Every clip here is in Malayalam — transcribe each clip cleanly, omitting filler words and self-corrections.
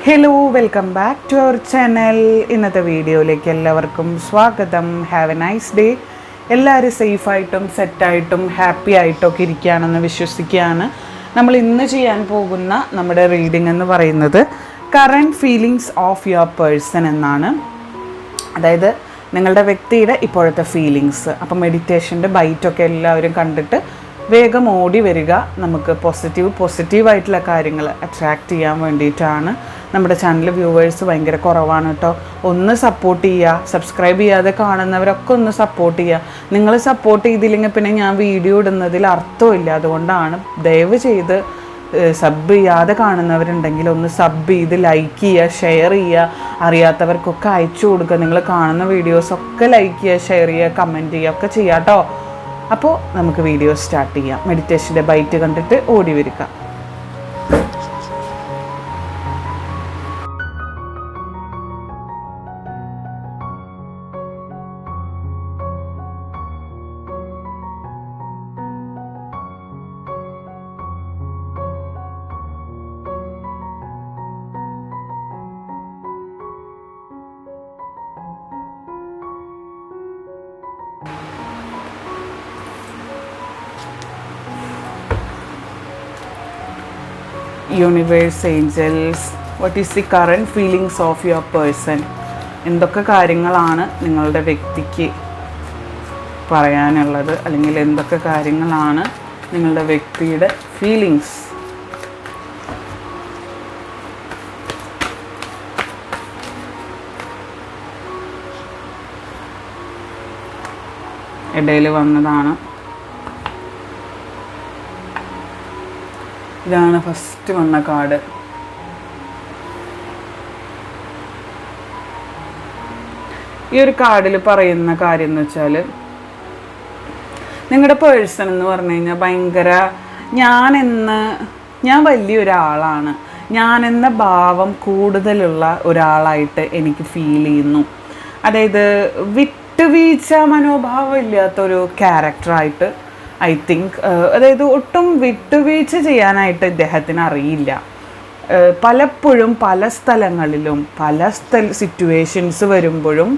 Hello, welcome back to our channel. ഇന്നത്തെ വീഡിയോയിലേക്ക് എല്ലാവർക്കും സ്വാഗതം. Have a nice day. എല്ലാവരും സേഫായിട്ടും സെറ്റായിട്ടും ഹാപ്പി ആയിട്ടൊക്കെ ഇരിക്കുകയാണെന്ന് വിശ്വസിക്കുകയാണ്. നമ്മൾ ഇന്ന് ചെയ്യാൻ പോകുന്ന നമ്മുടെ റീഡിംഗ് എന്ന് പറയുന്നത് current feelings of your person എന്നാണ്. അതായത് നിങ്ങളുടെ വ്യക്തിയുടെ ഇപ്പോഴത്തെ ഫീലിങ്സ്. അപ്പോൾ മെഡിറ്റേഷൻ്റെ ബൈറ്റൊക്കെ എല്ലാവരും കണ്ടിട്ട് വേഗം ഓടി വരിക. നമുക്ക് പോസിറ്റീവായിട്ടുള്ള കാര്യങ്ങൾ അട്രാക്റ്റ് ചെയ്യാൻ വേണ്ടിയിട്ടാണ്. നമ്മുടെ ചാനൽ വ്യൂവേഴ്സ് ഭയങ്കര കുറവാണ് കേട്ടോ. ഒന്ന് സപ്പോർട്ട് ചെയ്യുക. സബ്സ്ക്രൈബ് ചെയ്യാതെ കാണുന്നവരൊക്കെ ഒന്ന് സപ്പോർട്ട് ചെയ്യുക. നിങ്ങൾ സപ്പോർട്ട് ചെയ്തില്ലെങ്കിൽ പിന്നെ ഞാൻ വീഡിയോ ഇടുന്നതിൽ അർത്ഥമില്ല. അതുകൊണ്ടാണ് ദയവ് ചെയ്ത് സബ് ചെയ്യാതെ കാണുന്നവരുണ്ടെങ്കിൽ ഒന്ന് സബ് ചെയ്ത് ലൈക്ക് ചെയ്യുക, ഷെയർ ചെയ്യുക, അറിയാത്തവർക്കൊക്കെ അയച്ചു കൊടുക്കുക. നിങ്ങൾ കാണുന്ന വീഡിയോസൊക്കെ ലൈക്ക് ചെയ്യുക, ഷെയർ ചെയ്യുക, കമൻറ്റ് ചെയ്യുക ഒക്കെ ചെയ്യാം കേട്ടോ. അപ്പോൾ നമുക്ക് വീഡിയോ സ്റ്റാർട്ട് ചെയ്യാം. മെഡിറ്റേഷൻ്റെ ബൈറ്റ് കണ്ടിട്ട് ഓടി വരിക. Universe, angels, what is the current feelings of your person? എന്തൊക്കെ കാര്യങ്ങളാണ് നിങ്ങളുടെ വ്യക്തിക്ക് പറയാനുള്ളത്, അല്ലെങ്കിൽ എന്തൊക്കെ കാര്യങ്ങളാണ് നിങ്ങളുടെ വ്യക്തിയുടെ ഫീലിങ്സ്? ഇടയിൽ വന്നതാണ്. ഇതാണ് ഫസ്റ്റ് വന്ന കാർഡ്. ഈ ഒരു കാർഡിൽ പറയുന്ന കാര്യം എന്ന് വെച്ചാൽ, നിങ്ങളുടെ പേഴ്സൺ എന്ന് പറഞ്ഞു കഴിഞ്ഞാൽ ഭയങ്കര ഞാൻ വലിയൊരാളാണ്, ഞാനെന്ന ഭാവം കൂടുതലുള്ള ഒരാളായിട്ട് എനിക്ക് ഫീൽ ചെയ്യുന്നു. അതായത് വിട്ടുവീഴ്ച മനോഭാവം ഇല്ലാത്തൊരു ക്യാരക്ടറായിട്ട് ഐ തിങ്ക്. അതായത് ഒട്ടും വിട്ടുവീഴ്ച ചെയ്യാനായിട്ട് ഇദ്ദേഹത്തിന് അറിയില്ല. പലപ്പോഴും പല സ്ഥലങ്ങളിലും പല സിറ്റുവേഷൻസ് വരുമ്പോഴും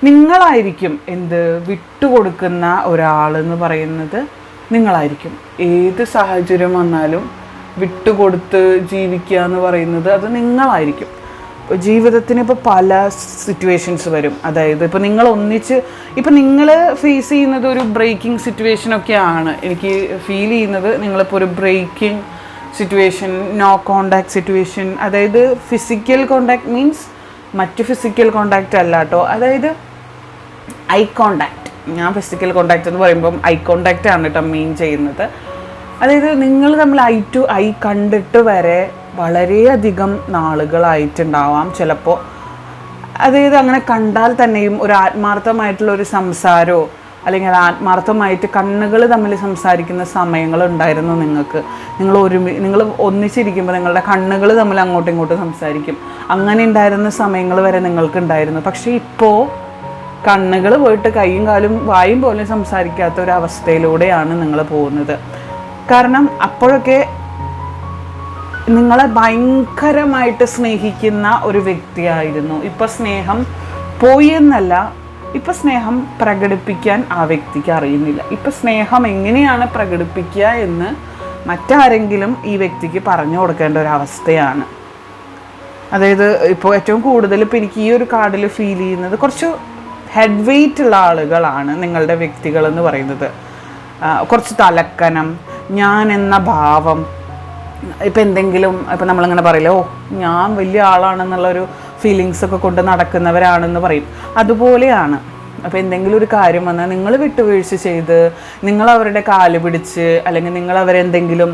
നിങ്ങളായിരിക്കും വിട്ടുകൊടുക്കുന്ന ഒരാളെന്ന് പറയുന്നത് നിങ്ങളായിരിക്കും. ഏത് സാഹചര്യം വന്നാലും വിട്ടുകൊടുത്ത് ജീവിക്കുക എന്ന് പറയുന്നത് അത് നിങ്ങളായിരിക്കും. ജീവിതത്തിന് ഇപ്പോൾ പല സിറ്റുവേഷൻസ് വരും. അതായത് ഇപ്പോൾ നിങ്ങൾ ഫേസ് ചെയ്യുന്നത് ഒരു ബ്രേക്കിംഗ് സിറ്റുവേഷനൊക്കെയാണ് എനിക്ക് ഫീൽ ചെയ്യുന്നത്. നിങ്ങളിപ്പോൾ ഒരു breaking situation, no contact situation, അതായത് ഫിസിക്കൽ കോണ്ടാക്ട് മീൻസ് മറ്റ് ഫിസിക്കൽ കോണ്ടാക്റ്റ് അല്ല കേട്ടോ. അതായത് ഐ കോണ്ടാക്ട്. ഞാൻ ഫിസിക്കൽ കോണ്ടാക്റ്റ് എന്ന് പറയുമ്പം ഐ കോണ്ടാക്റ്റ് ആണ് കേട്ടോ മീൻ ചെയ്യുന്നത്. അതായത് നിങ്ങൾ തമ്മിൽ ഐ ടു ഐ കണ്ടിട്ട് വരെ വളരെയധികം നാളുകളായിട്ടുണ്ടാവാം ചിലപ്പോൾ. അതായത് അങ്ങനെ കണ്ടാൽ തന്നെയും ഒരു ആത്മാർത്ഥമായിട്ടുള്ള ഒരു സംസാരമോ അല്ലെങ്കിൽ ആത്മാർത്ഥമായിട്ട് കണ്ണുകൾ തമ്മിൽ സംസാരിക്കുന്ന സമയങ്ങളുണ്ടായിരുന്നു നിങ്ങൾക്ക്. നിങ്ങൾ ഒന്നിച്ചിരിക്കുമ്പോൾ നിങ്ങളുടെ കണ്ണുകൾ തമ്മിൽ അങ്ങോട്ടും ഇങ്ങോട്ടും സംസാരിക്കും. അങ്ങനെ ഉണ്ടായിരുന്ന സമയങ്ങൾ വരെ നിങ്ങൾക്കുണ്ടായിരുന്നു. പക്ഷേ ഇപ്പോൾ കണ്ണുകൾ പോയിട്ട് കൈയും കാലും വായും പോലും സംസാരിക്കാത്ത ഒരു അവസ്ഥയിലൂടെയാണ് നിങ്ങൾ പോകുന്നത്. കാരണം അപ്പോഴൊക്കെ നിങ്ങളെ ഭയങ്കരമായിട്ട് സ്നേഹിക്കുന്ന ഒരു വ്യക്തിയായിരുന്നു. ഇപ്പം സ്നേഹം പോയി എന്നല്ല, ഇപ്പം സ്നേഹം പ്രകടിപ്പിക്കാൻ ആ വ്യക്തിക്ക് അറിയുന്നില്ല. ഇപ്പം സ്നേഹം എങ്ങനെയാണ് പ്രകടിപ്പിക്കുക എന്ന് മറ്റാരെങ്കിലും ഈ വ്യക്തിക്ക് പറഞ്ഞു കൊടുക്കേണ്ട ഒരു അവസ്ഥയാണ്. അതായത് ഇപ്പോൾ ഏറ്റവും കൂടുതൽ ഇപ്പോൾ എനിക്ക് ഈ ഒരു കാർഡിൽ ഫീൽ ചെയ്യുന്നത് കുറച്ച് ഹെഡ് വെയ്റ്റ് ഉള്ള ആളുകളാണ് നിങ്ങളുടെ വ്യക്തികളെന്ന് പറയുന്നത്. കുറച്ച് തലക്കനം, ഞാൻ എന്ന ഭാവം. ഇപ്പം ഇപ്പം നമ്മളിങ്ങനെ പറയില്ലേ, ഞാൻ വലിയ ആളാണെന്നുള്ളൊരു ഫീലിങ്സൊക്കെ കൊണ്ട് നടക്കുന്നവരാണെന്ന് പറയും. അതുപോലെയാണ്. അപ്പോൾ എന്തെങ്കിലും ഒരു കാര്യം വന്നാൽ നിങ്ങൾ വിട്ടുവീഴ്ച ചെയ്ത് നിങ്ങൾ അവരുടെ കാല് പിടിച്ച് അല്ലെങ്കിൽ നിങ്ങൾ അവരെന്തെങ്കിലും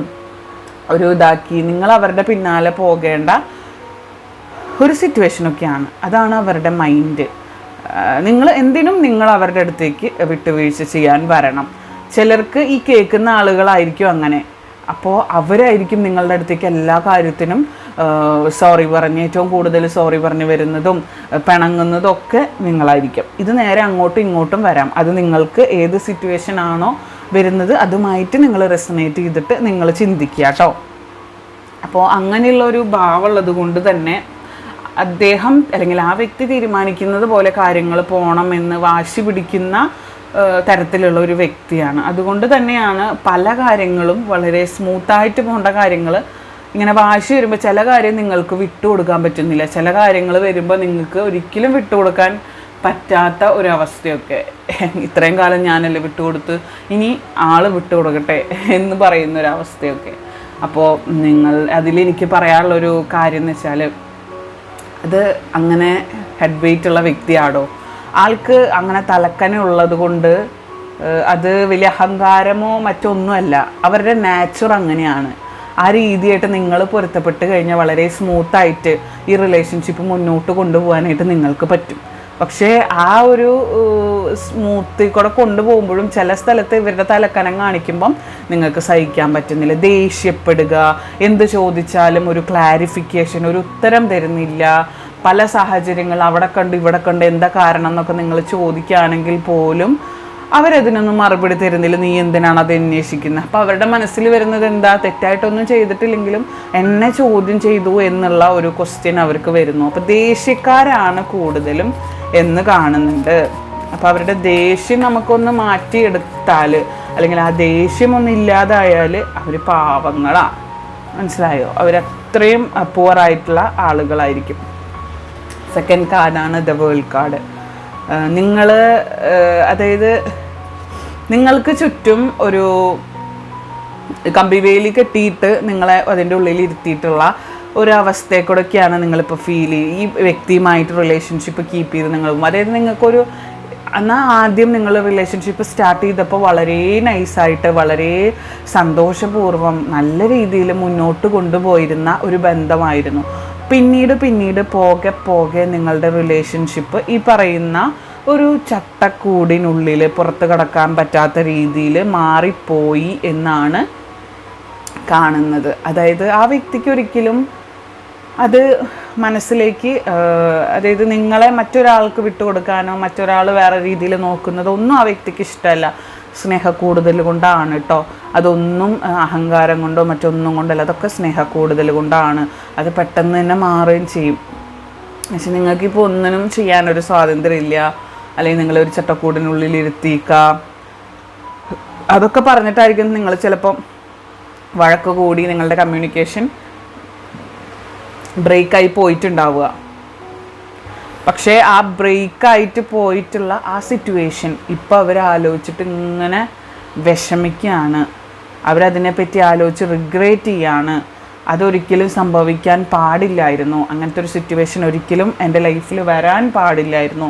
ഒരു ഇതാക്കി നിങ്ങൾ അവരുടെ പിന്നാലെ പോകേണ്ട ഒരു സിറ്റുവേഷനൊക്കെയാണ്. അതാണ് അവരുടെ മൈൻഡ്. നിങ്ങൾ അവരുടെ അടുത്തേക്ക് വിട്ടുവീഴ്ച ചെയ്യാൻ വരണം. ചിലർക്ക് ഈ കേൾക്കുന്ന ആളുകളായിരിക്കും അങ്ങനെ. അപ്പോൾ അവരായിരിക്കും നിങ്ങളുടെ അടുത്തേക്ക് എല്ലാ കാര്യത്തിനും സോറി പറഞ്ഞ്, ഏറ്റവും കൂടുതൽ സോറി പറഞ്ഞ് വരുന്നതും പിണങ്ങുന്നതും ഒക്കെ നിങ്ങളായിരിക്കും. ഇത് നേരെ അങ്ങോട്ടും ഇങ്ങോട്ടും വരാം. അത് നിങ്ങൾക്ക് ഏത് സിറ്റുവേഷൻ ആണോ വരുന്നത് അതുമായിട്ട് നിങ്ങൾ റെസണേറ്റ് ചെയ്തിട്ട് നിങ്ങൾ ചിന്തിക്കുക കേട്ടോ. അപ്പോൾ അങ്ങനെയുള്ളൊരു ഭാവമുള്ളത് കൊണ്ട് തന്നെ അദ്ദേഹം അല്ലെങ്കിൽ ആ വ്യക്തി തീരുമാനിക്കുന്നത് പോലെ കാര്യങ്ങൾ പോകണം എന്ന് വാശി പിടിക്കുന്ന തരത്തിലുള്ള ഒരു വ്യക്തിയാണ്. അതുകൊണ്ട് തന്നെയാണ് പല കാര്യങ്ങളും വളരെ സ്മൂത്തായിട്ട് പോകേണ്ട കാര്യങ്ങൾ ഇങ്ങനെ വാശി വരുമ്പോൾ ചില കാര്യം നിങ്ങൾക്ക് വിട്ടുകൊടുക്കാൻ പറ്റുന്നില്ല, ചില കാര്യങ്ങൾ വരുമ്പോൾ നിങ്ങൾക്ക് ഒരിക്കലും വിട്ടുകൊടുക്കാൻ പറ്റാത്ത ഒരവസ്ഥയൊക്കെ. ഇത്രയും കാലം ഞാനല്ലേ വിട്ടുകൊടുത്ത്, ഇനി ആൾ വിട്ടുകൊടുക്കട്ടെ എന്ന് പറയുന്നൊരവസ്ഥയൊക്കെ. അപ്പോൾ അതിലെനിക്ക് പറയാനുള്ളൊരു കാര്യം എന്ന് വെച്ചാൽ, അത് അങ്ങനെ ഹെഡ് വെയിറ്റ് ഉള്ള വ്യക്തിയാണോ, ആൾക്ക് അങ്ങനെ തലക്കനുള്ളത് കൊണ്ട് അത് വലിയ അഹങ്കാരമോ മറ്റൊന്നുമല്ല, അവരുടെ നാച്ചർ അങ്ങനെയാണ്. ആ രീതിയായിട്ട് നിങ്ങൾ പൊരുത്തപ്പെട്ട് കഴിഞ്ഞാൽ വളരെ സ്മൂത്തായിട്ട് ഈ റിലേഷൻഷിപ്പ് മുന്നോട്ട് കൊണ്ടുപോകാനായിട്ട് നിങ്ങൾക്ക് പറ്റും. പക്ഷേ ആ ഒരു സ്മൂത്തിൽ കൂടെ കൊണ്ടുപോകുമ്പോഴും ചില സ്ഥലത്ത് ഇവരുടെ തലക്കനം കാണിക്കുമ്പം നിങ്ങൾക്ക് സഹിക്കാൻ പറ്റുന്നില്ല, ദേഷ്യപ്പെടുക, എന്ത് ചോദിച്ചാലും ഒരു ക്ലാരിഫിക്കേഷൻ, ഒരു ഉത്തരം തരുന്നില്ല. പല സാഹചര്യങ്ങൾ അവിടെ കണ്ട് ഇവിടെ കണ്ട് എന്താ കാരണം എന്നൊക്കെ നിങ്ങൾ ചോദിക്കുകയാണെങ്കിൽ പോലും അവരതിനൊന്നും മറുപടി തരുന്നില്ല, നീ എന്തിനാണ് അത് അന്വേഷിക്കുന്നത്. അപ്പോൾ അവരുടെ മനസ്സിൽ വരുന്നത് എന്താ, തെറ്റായിട്ടൊന്നും ചെയ്തിട്ടില്ലെങ്കിലും എന്നെ ചോദ്യം ചെയ്തു എന്നുള്ള ഒരു ക്വസ്റ്റ്യൻ അവർക്ക് വരുന്നു. അപ്പോൾ ദേഷ്യക്കാരാണ് കൂടുതലും എന്ന് കാണുന്നുണ്ട്. അപ്പോൾ അവരുടെ ദേഷ്യം നമുക്കൊന്ന് മാറ്റിയെടുത്താൽ, അല്ലെങ്കിൽ ആ ദേഷ്യമൊന്നും ഇല്ലാതായാൽ അവർ പാവങ്ങളാണ്, മനസ്സിലായോ? അവരത്രയും പുവറായിട്ടുള്ള ആളുകളായിരിക്കും. സെക്കൻഡ് കാർഡാണ് ദ വേൾഡ് കാർഡ്. അതായത് നിങ്ങൾക്ക് ചുറ്റും ഒരു കമ്പിവേലി കെട്ടിയിട്ട് നിങ്ങളെ അതിൻ്റെ ഉള്ളിൽ ഇരുത്തിയിട്ടുള്ള ഒരവസ്ഥയെ കൂടെയൊക്കെയാണ് നിങ്ങളിപ്പോൾ ഫീൽ ചെയ്യുക. ഈ വ്യക്തിയുമായിട്ട് റിലേഷൻഷിപ്പ് കീപ്പ് ചെയ്ത് അതായത് നിങ്ങൾക്കൊരു എന്നാൽ ആദ്യം നിങ്ങൾ റിലേഷൻഷിപ്പ് സ്റ്റാർട്ട് ചെയ്തപ്പോൾ വളരെ നൈസായിട്ട് വളരെ സന്തോഷപൂർവ്വം നല്ല രീതിയിൽ മുന്നോട്ട് കൊണ്ടുപോയിരുന്ന ഒരു ബന്ധമായിരുന്നു. പിന്നീട് പോകെ നിങ്ങളുടെ റിലേഷൻഷിപ്പ് ഈ പറയുന്ന ഒരു ചട്ടക്കൂടിനുള്ളിൽ പുറത്ത് കടക്കാൻ പറ്റാത്ത രീതിയിൽ മാറിപ്പോയി എന്നാണ് കാണുന്നത്. അതായത് ആ വ്യക്തിക്ക് ഒരിക്കലും അത് മനസ്സിലേക്ക്, അതായത് നിങ്ങളെ മറ്റൊരാൾക്ക് വിട്ടുകൊടുക്കാനോ മറ്റൊരാൾ വേറെ രീതിയിൽ നോക്കുന്നതോ ഒന്നും ആ വ്യക്തിക്ക് ഇഷ്ടമല്ല. സ്നേഹക്കൂടുതൽ കൊണ്ടാണ് കേട്ടോ, അതൊന്നും അഹങ്കാരം കൊണ്ടോ മറ്റൊന്നും കൊണ്ടല്ല, അതൊക്കെ സ്നേഹക്കൂടുതൽ കൊണ്ടാണ്. അത് പെട്ടെന്ന് തന്നെ മാറുകയും ചെയ്യും. പക്ഷെ നിങ്ങൾക്കിപ്പോൾ ഒന്നിനും ചെയ്യാനൊരു സ്വാതന്ത്ര്യമില്ല, അല്ലെങ്കിൽ നിങ്ങളൊരു ചട്ടക്കൂടിനുള്ളിൽ ഇരുത്തിക്കാം, അതൊക്കെ പറഞ്ഞിട്ടായിരിക്കും നിങ്ങൾ ചിലപ്പം വഴക്ക് കൂടി നിങ്ങളുടെ കമ്മ്യൂണിക്കേഷൻ ബ്രേക്കായി പോയിട്ടുണ്ടാവുക. പക്ഷേ ആ ബ്രേക്കായിട്ട് പോയിട്ടുള്ള ആ സിറ്റുവേഷൻ ഇപ്പോൾ അവർ ആലോചിച്ചിട്ട് ഇങ്ങനെ വിഷമിക്കുകയാണ്, അവരതിനെപ്പറ്റി ആലോചിച്ച് റിഗ്രറ്റ് ചെയ്യാണ്. അതൊരിക്കലും സംഭവിക്കാൻ പാടില്ലായിരുന്നു, അങ്ങനത്തെ ഒരു സിറ്റുവേഷൻ ഒരിക്കലും എൻ്റെ ലൈഫിൽ വരാൻ പാടില്ലായിരുന്നു.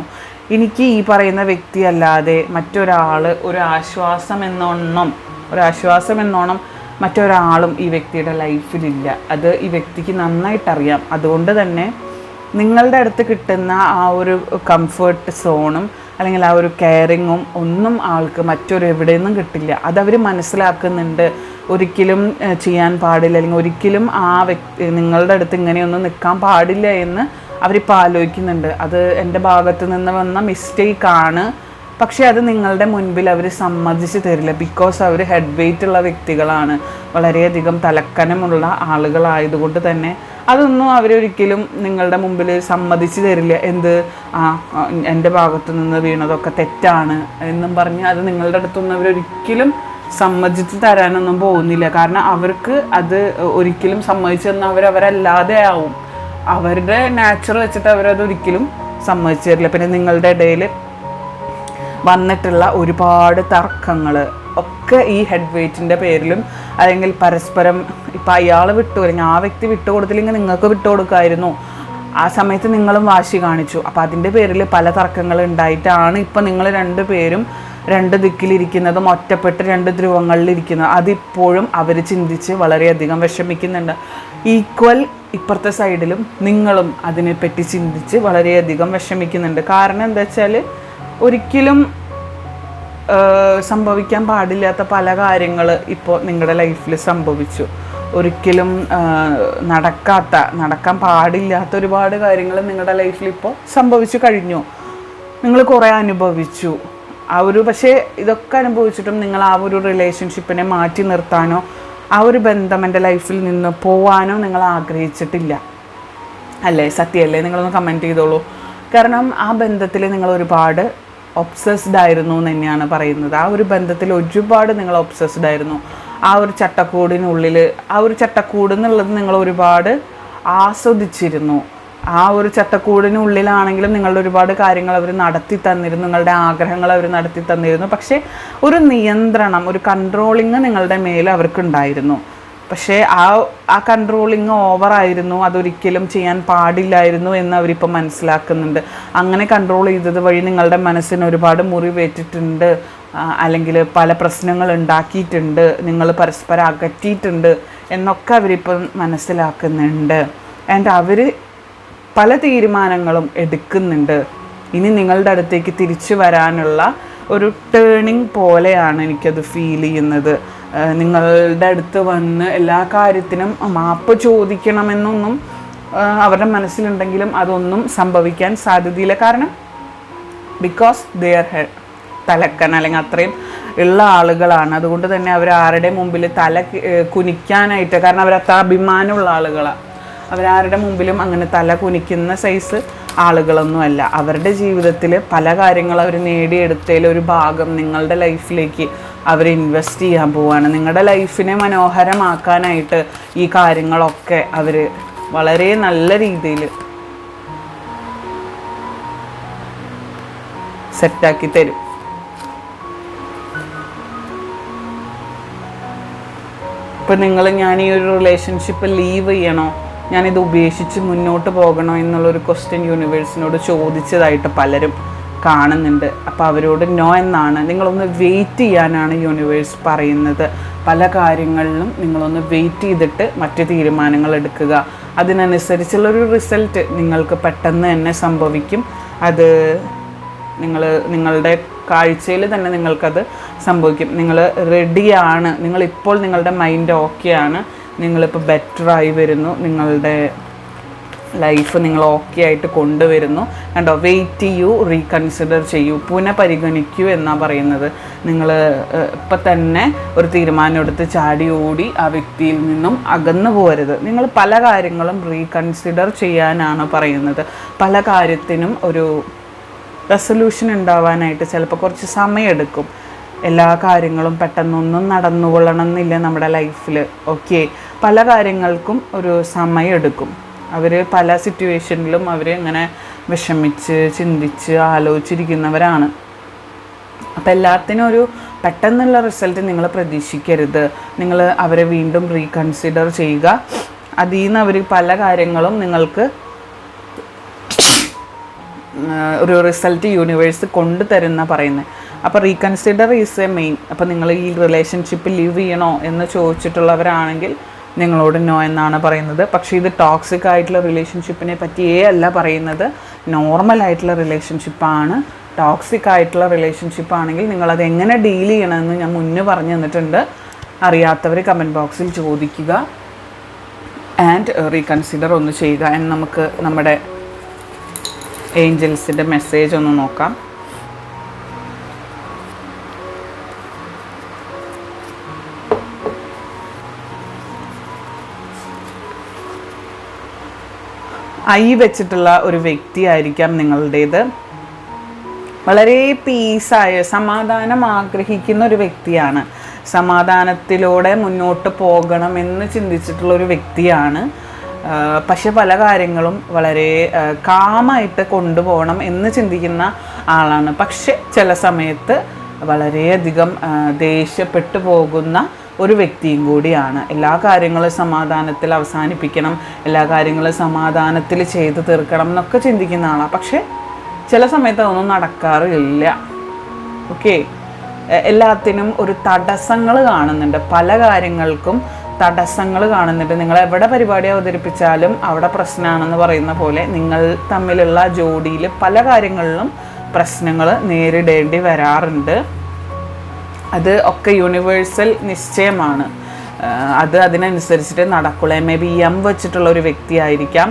എനിക്ക് ഈ പറയുന്ന വ്യക്തി അല്ലാതെ മറ്റൊരാൾ ഒരു ആശ്വാസം എന്നോണം മറ്റൊരാളും ഈ വ്യക്തിയുടെ ലൈഫിലില്ല. അത് ഈ വ്യക്തിക്ക് നന്നായിട്ടറിയാം. അതുകൊണ്ട് തന്നെ നിങ്ങളുടെ അടുത്ത് കിട്ടുന്ന ആ ഒരു കംഫർട്ട് സോണും അല്ലെങ്കിൽ ആ ഒരു കെയറിങ്ങും ഒന്നും ആൾക്ക് എവിടെ നിന്നും കിട്ടില്ല. അതവർ മനസ്സിലാക്കുന്നുണ്ട്. ഒരിക്കലും ചെയ്യാൻ പാടില്ല, അല്ലെങ്കിൽ ഒരിക്കലും ആ വ്യക്തി നിങ്ങളുടെ അടുത്ത് ഇങ്ങനെയൊന്നും നിൽക്കാൻ പാടില്ല എന്ന് അവരിപ്പോൾ ആലോചിക്കുന്നുണ്ട്. അത് എൻ്റെ ഭാഗത്ത് നിന്ന് വന്ന മിസ്റ്റേക്കാണ്, പക്ഷേ അത് നിങ്ങളുടെ മുൻപിൽ അവർ സമ്മതിച്ച് തരില്ല. ബിക്കോസ് അവർ ഹെഡ് വെയിറ്റ് ഉള്ള വ്യക്തികളാണ്, വളരെയധികം തലക്കനമുള്ള ആളുകളായതുകൊണ്ട് തന്നെ അതൊന്നും അവരൊരിക്കലും നിങ്ങളുടെ മുമ്പിൽ സമ്മതിച്ച് തരില്ല. എൻ്റെ ഭാഗത്തു നിന്ന് വീണതൊക്കെ തെറ്റാണ് എന്നും പറഞ്ഞ് അത് നിങ്ങളുടെ അടുത്തൊന്നും അവരൊരിക്കലും സമ്മതിച്ച് തരാനൊന്നും പോകുന്നില്ല. കാരണം അവർക്ക് അത് ഒരിക്കലും സമ്മതിച്ചു തന്നാൽ അവരല്ലാതെ ആവും. അവരുടെ നാച്ചുറൽ വെച്ചിട്ട് അവരതൊരിക്കലും സമ്മതിച്ചു തരില്ല. പിന്നെ നിങ്ങളുടെ ഇടയിൽ വന്നിട്ടുള്ള ഒരുപാട് തർക്കങ്ങൾ ഒക്കെ ഈ ഹെഡ് വെയ്റ്റിൻ്റെ പേരിലും, അല്ലെങ്കിൽ പരസ്പരം ഇപ്പം അയാൾ അല്ലെങ്കിൽ ആ വ്യക്തി വിട്ടുകൊടുത്തില്ലെങ്കിൽ നിങ്ങൾക്ക് വിട്ടുകൊടുക്കായിരുന്നു, ആ സമയത്ത് നിങ്ങളും വാശി കാണിച്ചു. അപ്പം അതിൻ്റെ പേരിൽ പല തർക്കങ്ങൾ ഉണ്ടായിട്ടാണ് ഇപ്പം നിങ്ങൾ രണ്ടുപേരും രണ്ട് ദിക്കിലിരിക്കുന്നതും ഒറ്റപ്പെട്ട് രണ്ട് ധ്രുവങ്ങളിലിരിക്കുന്നത്. അതിപ്പോഴും അവർ ചിന്തിച്ച് വളരെയധികം വിഷമിക്കുന്നുണ്ട്. ഈക്വൽ ഇപ്പുറത്തെ സൈഡിലും നിങ്ങളും അതിനെപ്പറ്റി ചിന്തിച്ച് വളരെയധികം വിഷമിക്കുന്നുണ്ട്. കാരണം എന്താ വെച്ചാൽ നടക്കാൻ സംഭവിക്കാൻ പാടില്ലാത്ത പല കാര്യങ്ങൾ ഇപ്പോൾ നിങ്ങളുടെ ലൈഫിൽ സംഭവിച്ചു. ഒരിക്കലും നടക്കാൻ പാടില്ലാത്ത ഒരുപാട് കാര്യങ്ങൾ നിങ്ങളുടെ ലൈഫിൽ ഇപ്പോൾ സംഭവിച്ചു കഴിഞ്ഞു. നിങ്ങൾ കുറേ അനുഭവിച്ചു. പക്ഷേ ഇതൊക്കെ അനുഭവിച്ചിട്ടും നിങ്ങൾ ആ ഒരു റിലേഷൻഷിപ്പിനെ മാറ്റി നിർത്താനോ ആ ഒരു ബന്ധം എൻ്റെ ലൈഫിൽ നിന്ന് പോവാനോ നിങ്ങൾ ആഗ്രഹിച്ചിട്ടില്ല. അല്ലേ? സത്യമല്ലേ? നിങ്ങളൊന്ന് കമൻറ്റ് ചെയ്തോളൂ. കാരണം ആ ബന്ധത്തിൽ നിങ്ങൾ ഒരുപാട് ഒബ്സസ്ഡ് ആയിരുന്നു എന്ന് തന്നെയാണ് പറയുന്നത്. ആ ഒരു ബന്ധത്തിൽ ഒരുപാട് നിങ്ങൾ ഒബ്സസ്ഡ് ആയിരുന്നു. ആ ഒരു ചട്ടക്കൂടിനുള്ളിൽ, ആ ഒരു ചട്ടക്കൂട് എന്നുള്ളത് നിങ്ങൾ ഒരുപാട് ആസ്വദിച്ചിരുന്നു. ആ ഒരു ചട്ടക്കൂടിനുള്ളിലാണെങ്കിലും നിങ്ങളുടെ ഒരുപാട് കാര്യങ്ങൾ അവർ നടത്തി തന്നിരുന്നു, നിങ്ങളുടെ ആഗ്രഹങ്ങൾ അവർ നടത്തി തന്നിരുന്നു. പക്ഷേ ഒരു നിയന്ത്രണം, ഒരു കൺട്രോളിങ് നിങ്ങളുടെ മേൽ അവർക്കുണ്ടായിരുന്നു. പക്ഷേ ആ കൺട്രോളിങ് ഓവറായിരുന്നു, അതൊരിക്കലും ചെയ്യാൻ പാടില്ലായിരുന്നു എന്ന് അവരിപ്പോൾ മനസ്സിലാക്കുന്നുണ്ട്. അങ്ങനെ കൺട്രോൾ ചെയ്തത് വഴി നിങ്ങളുടെ മനസ്സിന് ഒരുപാട് മുറിവേറ്റിട്ടുണ്ട്, അല്ലെങ്കിൽ പല പ്രശ്നങ്ങൾ ഉണ്ടാക്കിയിട്ടുണ്ട്, നിങ്ങൾ പരസ്പരം അകറ്റിയിട്ടുണ്ട് എന്നൊക്കെ അവരിപ്പം മനസ്സിലാക്കുന്നുണ്ട്. ആൻഡ് അവർ പല തീരുമാനങ്ങളും എടുക്കുന്നുണ്ട്. ഇനി നിങ്ങളുടെ അടുത്തേക്ക് തിരിച്ചു വരാനുള്ള ഒരു ടേണിങ് പോലെയാണ് എനിക്കത് ഫീൽ ചെയ്യുന്നത്. നിങ്ങളുടെ അടുത്ത് വന്ന് എല്ലാ കാര്യത്തിനും മാപ്പ് ചോദിക്കണമെന്നൊന്നും അവരുടെ മനസ്സിലുണ്ടെങ്കിലും അതൊന്നും സംഭവിക്കാൻ സാധ്യതയില്ല. കാരണം ബിക്കോസ് ദെയർ തലക്കൻ അല്ലെങ്കിൽ അത്രയും ഉള്ള ആളുകളാണ്. അതുകൊണ്ട് തന്നെ അവർ ആരുടെ മുമ്പിൽ തല കുനിക്കാനായിട്ട്, കാരണം അവരത്ര അഭിമാനമുള്ള ആളുകളാണ്. അവരാരുടെ മുമ്പിലും അങ്ങനെ തല കുനിക്കുന്ന സൈസ് ആളുകളൊന്നുമല്ല. അവരുടെ ജീവിതത്തിൽ പല കാര്യങ്ങൾ അവർ നേടിയെടുത്തതിൽ ഒരു ഭാഗം നിങ്ങളുടെ ലൈഫിലേക്ക് അവർ ഇൻവെസ്റ്റ് ചെയ്യാൻ പോവുകയാണ്. നിങ്ങളുടെ ലൈഫിനെ മനോഹരമാക്കാനായിട്ട് ഈ കാര്യങ്ങളൊക്കെ അവർ വളരെ നല്ല രീതിയിൽ സെറ്റാക്കി തരും. ഇപ്പം ഞാൻ ഈ ഒരു റിലേഷൻഷിപ്പ് ലീവ് ചെയ്യണോ, ഞാനിത് ഉപേക്ഷിച്ച് മുന്നോട്ട് പോകണോ എന്നുള്ളൊരു ക്വസ്റ്റ്യൻ യൂണിവേഴ്സിനോട് ചോദിച്ചതായിട്ട് പലരും കാണുന്നുണ്ട്. അപ്പോൾ അവരോട് നോ എന്നാണ്. നിങ്ങളൊന്ന് വെയിറ്റ് ചെയ്യാനാണ് യൂണിവേഴ്സ് പറയുന്നത്. പല കാര്യങ്ങളിലും നിങ്ങളൊന്ന് വെയിറ്റ് ചെയ്തിട്ട് മറ്റ് തീരുമാനങ്ങൾ എടുക്കുക. അതിനനുസരിച്ചുള്ളൊരു റിസൾട്ട് നിങ്ങൾക്ക് പെട്ടെന്ന് തന്നെ സംഭവിക്കും. അത് നിങ്ങളുടെ കാഴ്ചയിൽ തന്നെ നിങ്ങൾക്കത് സംഭവിക്കും. നിങ്ങൾ റെഡിയാണ്, നിങ്ങളിപ്പോൾ നിങ്ങളുടെ മൈൻഡ് ഓക്കെയാണ്, നിങ്ങളിപ്പോൾ ബെറ്ററായി വരുന്നു, നിങ്ങളുടെ ലൈഫ് നിങ്ങൾ ഓക്കെ ആയിട്ട് കൊണ്ടുവരുന്നു. കണ്ടോ, വെയിറ്റ് ചെയ്യൂ, റീകൺസിഡർ ചെയ്യൂ, പുനഃപരിഗണിക്കൂ എന്നാണ് പറയുന്നത്. നിങ്ങൾ ഇപ്പം തന്നെ ഒരു തീരുമാനം എടുത്ത് ചാടി ഓടി ആ വ്യക്തിയിൽ നിന്നും അകന്നു പോകരുത്. നിങ്ങൾ പല കാര്യങ്ങളും റീകൺസിഡർ ചെയ്യാനാണ് പറയുന്നത്. പല കാര്യത്തിനും ഒരു റെസൊല്യൂഷൻ ഉണ്ടാവാനായിട്ട് ചിലപ്പോൾ കുറച്ച് സമയമെടുക്കും. എല്ലാ കാര്യങ്ങളും പെട്ടെന്നൊന്നും നടന്നുകൊള്ളണമെന്നില്ല നമ്മുടെ ലൈഫിൽ. ഓക്കെ, പല കാര്യങ്ങൾക്കും ഒരു സമയമെടുക്കും. അവർ പല സിറ്റുവേഷനിലും അവർ ഇങ്ങനെ വിഷമിച്ച് ചിന്തിച്ച് ആലോചിച്ചിരിക്കുന്നവരാണ്. അപ്പം എല്ലാത്തിനും ഒരു പെട്ടെന്നുള്ള റിസൾട്ട് നിങ്ങൾ പ്രതീക്ഷിക്കരുത്. നിങ്ങൾ അവരെ വീണ്ടും റീകൺസിഡർ ചെയ്യുക. അതിൽ നിന്ന് അവർ പല കാര്യങ്ങളും നിങ്ങൾക്ക് ഒരു റിസൾട്ട് യൂണിവേഴ്സ് കൊണ്ടുതരുന്ന പറയുന്നത്. അപ്പോൾ റീകൺസിഡർ ഈസ് എ മെയിൻ. അപ്പോൾ നിങ്ങൾ ഈ റിലേഷൻഷിപ്പ് ലീവ് ചെയ്യണോ എന്ന് ചോദിച്ചിട്ടുള്ളവരാണെങ്കിൽ നിങ്ങളോട് നോ എന്നാണ് പറയുന്നത്. പക്ഷേ ഇത് ടോക്സിക് ആയിട്ടുള്ള റിലേഷൻഷിപ്പിനെ പറ്റിയേ അല്ല പറയുന്നത്, നോർമൽ ആയിട്ടുള്ള റിലേഷൻഷിപ്പാണ്. ടോക്സിക് ആയിട്ടുള്ള റിലേഷൻഷിപ്പാണെങ്കിൽ നിങ്ങളത് എങ്ങനെ ഡീൽ ചെയ്യണമെന്ന് ഞാൻ മുന്നേ പറഞ്ഞു തന്നിട്ടുണ്ട്. അറിയാത്തവർ കമൻറ്റ് ബോക്സിൽ ചോദിക്കുക ആൻഡ് റീകൺസിഡർ ഒന്ന് ചെയ്യുക. ആൻഡ് നമുക്ക് നമ്മുടെ ഏഞ്ചൽസിൻ്റെ മെസ്സേജ് ഒന്ന് നോക്കാം. വെച്ചിട്ടുള്ള ഒരു വ്യക്തിയായിരിക്കാം നിങ്ങളുടേത്. വളരെ പീസായ സമാധാനം ആഗ്രഹിക്കുന്ന ഒരു വ്യക്തിയാണ്. സമാധാനത്തിലൂടെ മുന്നോട്ട് പോകണമെന്ന് ചിന്തിച്ചിട്ടുള്ള ഒരു വ്യക്തിയാണ്. പക്ഷെ പല കാര്യങ്ങളും വളരെ കാമായിട്ട് കൊണ്ടുപോകണം എന്ന് ചിന്തിക്കുന്ന ആളാണ്. പക്ഷെ ചില സമയത്ത് വളരെയധികം ദേഷ്യപ്പെട്ടു പോകുന്ന ഒരു വ്യക്തിയും കൂടിയാണ്. എല്ലാ കാര്യങ്ങളും സമാധാനത്തിൽ അവസാനിപ്പിക്കണം, എല്ലാ കാര്യങ്ങളും സമാധാനത്തിൽ ചെയ്തു തീർക്കണം എന്നൊക്കെ ചിന്തിക്കുന്ന ആളാണ്. പക്ഷെ ചില സമയത്ത് അതൊന്നും നടക്കാറില്ല. ഓക്കെ, എല്ലാത്തിനും ഒരു തടസ്സങ്ങൾ കാണുന്നുണ്ട്. പല കാര്യങ്ങൾക്കും തടസ്സങ്ങൾ കാണുന്നുണ്ട്. നിങ്ങൾ എവിടെ പരിപാടി അവതരിപ്പിച്ചാലും അവിടെ പ്രശ്നമാണെന്ന് പറയുന്ന പോലെ നിങ്ങൾ തമ്മിലുള്ള ജോഡിയിൽ പല കാര്യങ്ങളിലും പ്രശ്നങ്ങൾ നേരിടേണ്ടി വരാറുണ്ട്. അത് ഒക്കെ യൂണിവേഴ്സൽ നിശ്ചയമാണ്. അത് അതിനനുസരിച്ചിട്ട് നടക്കുള്ളൂ. മേ ബി വെച്ചിട്ടുള്ള ഒരു വ്യക്തിയായിരിക്കാം,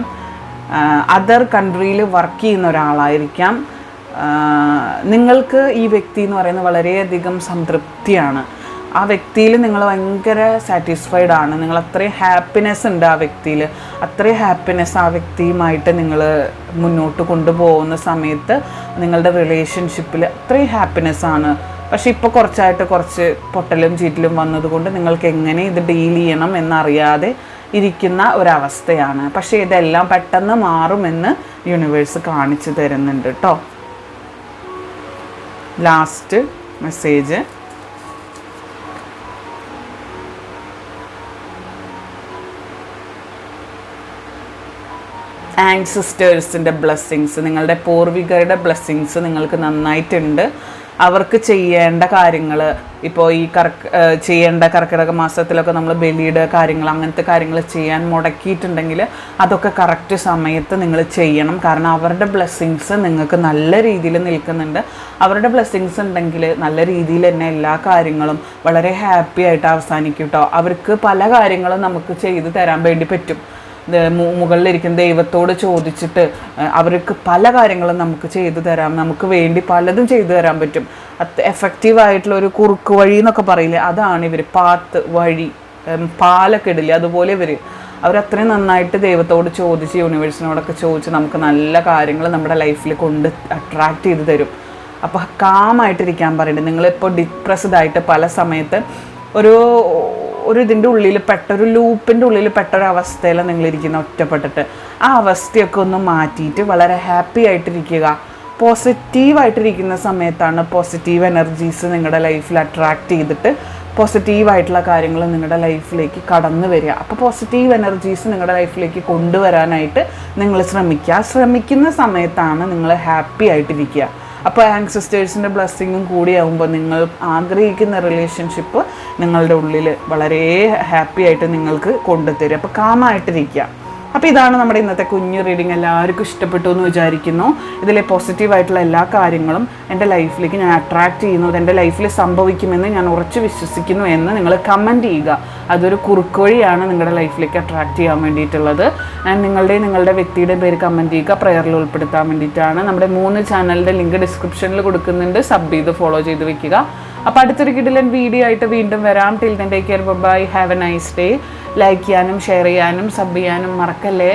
അതർ കൺട്രിയിൽ വർക്ക് ചെയ്യുന്ന ഒരാളായിരിക്കാം. നിങ്ങൾക്ക് ഈ വ്യക്തി എന്ന് പറയുന്നത് വളരെയധികം സംതൃപ്തിയാണ്. ആ വ്യക്തിയിൽ നിങ്ങൾ ഭയങ്കര സാറ്റിസ്ഫൈഡ് ആണ്, നിങ്ങൾ അത്രയും ഹാപ്പിനെസ് ഉണ്ട് ആ വ്യക്തിയിൽ, അത്രയും ഹാപ്പിനെസ് ആ വ്യക്തിയുമായിട്ട് നിങ്ങൾ മുന്നോട്ട് കൊണ്ടുപോകുന്ന സമയത്ത് നിങ്ങളുടെ റിലേഷൻഷിപ്പിൽ അത്രയും ഹാപ്പിനെസ് ആണ്. പക്ഷെ ഇപ്പോൾ കുറച്ചായിട്ട് കുറച്ച് പൊട്ടലും ചീറ്റലും വന്നതുകൊണ്ട് നിങ്ങൾക്ക് എങ്ങനെ ഇത് ഡീൽ ചെയ്യണം എന്നറിയാതെ ഇരിക്കുന്ന ഒരവസ്ഥയാണ്. പക്ഷേ ഇതെല്ലാം പെട്ടെന്ന് മാറുമെന്ന് യൂണിവേഴ്സ് കാണിച്ചു തരുന്നുണ്ട് കേട്ടോ. ലാസ്റ്റ് മെസ്സേജ്, ആൻസിസ്റ്റേഴ്സിൻ്റെ ബ്ലെസ്സിങ്സ്, നിങ്ങളുടെ പൂർവികരുടെ ബ്ലെസ്സിങ്സ് നിങ്ങൾക്ക് നന്നായിട്ടുണ്ട്. അവർക്ക് ചെയ്യേണ്ട കാര്യങ്ങൾ, ഇപ്പോൾ ഈ ചെയ്യേണ്ട കർക്കിടക മാസത്തിലൊക്കെ നമ്മൾ ബലിയുടെ കാര്യങ്ങൾ, അങ്ങനത്തെ കാര്യങ്ങൾ ചെയ്യാൻ മുടക്കിയിട്ടുണ്ടെങ്കിൽ അതൊക്കെ കറക്റ്റ് സമയത്ത് നിങ്ങൾ ചെയ്യണം. കാരണം അവരുടെ ബ്ലെസ്സിങ്സ് നിങ്ങൾക്ക് നല്ല രീതിയിൽ നിൽക്കുന്നുണ്ട്. അവരുടെ ബ്ലെസ്സിങ്സ് ഉണ്ടെങ്കിൽ നല്ല രീതിയിൽ തന്നെ എല്ലാ കാര്യങ്ങളും വളരെ ഹാപ്പി ആയിട്ട് അവസാനിക്കും കേട്ടോ. അവർക്ക് പല കാര്യങ്ങളും നമുക്ക് ചെയ്തു തരാൻ വേണ്ടി പറ്റും. മുകളിലിരിക്കുന്ന ദൈവത്തോട് ചോദിച്ചിട്ട് അവർക്ക് പല കാര്യങ്ങളും നമുക്ക് ചെയ്തു തരാം, നമുക്ക് വേണ്ടി പലതും ചെയ്തു തരാൻ പറ്റും. എഫക്റ്റീവായിട്ടുള്ള ഒരു കുറുക്ക് വഴി എന്നൊക്കെ പറയില്ലേ, അതാണ് ഇവർ. പാത്ത് വഴി, പാലൊക്കെ ഇടില്ലേ, അതുപോലെ അവരത്രയും നന്നായിട്ട് ദൈവത്തോട് ചോദിച്ച് യൂണിവേഴ്സിനോടൊക്കെ ചോദിച്ച് നമുക്ക് നല്ല കാര്യങ്ങൾ നമ്മുടെ ലൈഫിൽ കൊണ്ട് അട്രാക്റ്റ് ചെയ്ത് തരും. അപ്പോൾ കാമായിട്ടിരിക്കാൻ പറയുന്നത്. നിങ്ങളിപ്പോൾ ഡിപ്രസ്ഡ് ആയിട്ട് പല സമയത്ത് ഒരു ഇതിൻ്റെ ഉള്ളിൽ ഒരു ലൂപ്പിൻ്റെ ഉള്ളിൽ പെട്ടൊരവസ്ഥയിൽ നിങ്ങളിരിക്കുന്ന, ഒറ്റപ്പെട്ടിട്ട് ആ അവസ്ഥയൊക്കെ ഒന്ന് മാറ്റിയിട്ട് വളരെ ഹാപ്പി ആയിട്ടിരിക്കുക. പോസിറ്റീവായിട്ടിരിക്കുന്ന സമയത്താണ് പോസിറ്റീവ് എനർജീസ് നിങ്ങളുടെ ലൈഫിൽ അട്രാക്റ്റ് ചെയ്തിട്ട് പോസിറ്റീവായിട്ടുള്ള കാര്യങ്ങൾ നിങ്ങളുടെ ലൈഫിലേക്ക് കടന്നു വരിക. അപ്പോൾ പോസിറ്റീവ് എനർജീസ് നിങ്ങളുടെ ലൈഫിലേക്ക് കൊണ്ടുവരാനായിട്ട് നിങ്ങൾ ശ്രമിക്കുന്ന സമയത്താണ് നിങ്ങൾ ഹാപ്പി ആയിട്ടിരിക്കുക. അപ്പോൾ ആൻസിസ്റ്റേഴ്സിൻ്റെ ബ്ലെസ്സിങ്ങും കൂടിയാകുമ്പോൾ നിങ്ങൾ ആഗ്രഹിക്കുന്ന റിലേഷൻഷിപ്പ് നിങ്ങളുടെ ഉള്ളിൽ വളരെ ഹാപ്പി ആയിട്ട് നിങ്ങൾക്ക് കൊണ്ടുതരും. അപ്പോൾ കാമായിട്ടിരിക്കുക. അപ്പോൾ ഇതാണ് നമ്മുടെ ഇന്നത്തെ കുഞ്ഞു റീഡിങ്. എല്ലാവർക്കും ഇഷ്ടപ്പെട്ടു എന്ന് വിചാരിക്കുന്നു. ഇതിലെ പോസിറ്റീവായിട്ടുള്ള എല്ലാ കാര്യങ്ങളും എൻ്റെ ലൈഫിലേക്ക് ഞാൻ അട്രാക്റ്റ് ചെയ്യുന്നു, അത് എൻ്റെ ലൈഫിൽ സംഭവിക്കുമെന്ന് ഞാൻ ഉറച്ചു വിശ്വസിക്കുന്നു എന്ന് നിങ്ങൾ കമൻറ്റ് ചെയ്യുക. അതൊരു കുറുക്ക് വഴിയാണ് നിങ്ങളുടെ ലൈഫിലേക്ക് അട്രാക്റ്റ് ചെയ്യാൻ വേണ്ടിയിട്ടുള്ളത്. നിങ്ങളുടെ വ്യക്തിയുടെ പേര് കമൻറ്റ് ചെയ്യുക, പ്രയറിൽ ഉൾപ്പെടുത്താൻ വേണ്ടിയിട്ടാണ്. നമ്മുടെ 3 ചാനലിൻ്റെ ലിങ്ക് ഡിസ്ക്രിപ്ഷനിൽ കൊടുക്കുന്നുണ്ട്, സബ് ചെയ്ത് ഫോളോ ചെയ്ത് വെക്കുക. അപ്പോൾ അടുത്തൊരു കിടിലൻ വീഡിയോ ആയിട്ട് വീണ്ടും വരാം. Till then take care, bye, have a nice day. Like ചെയ്യാനും ഷെയർ ചെയ്യാനും സബ് ചെയ്യാനും മറക്കല്ലേ.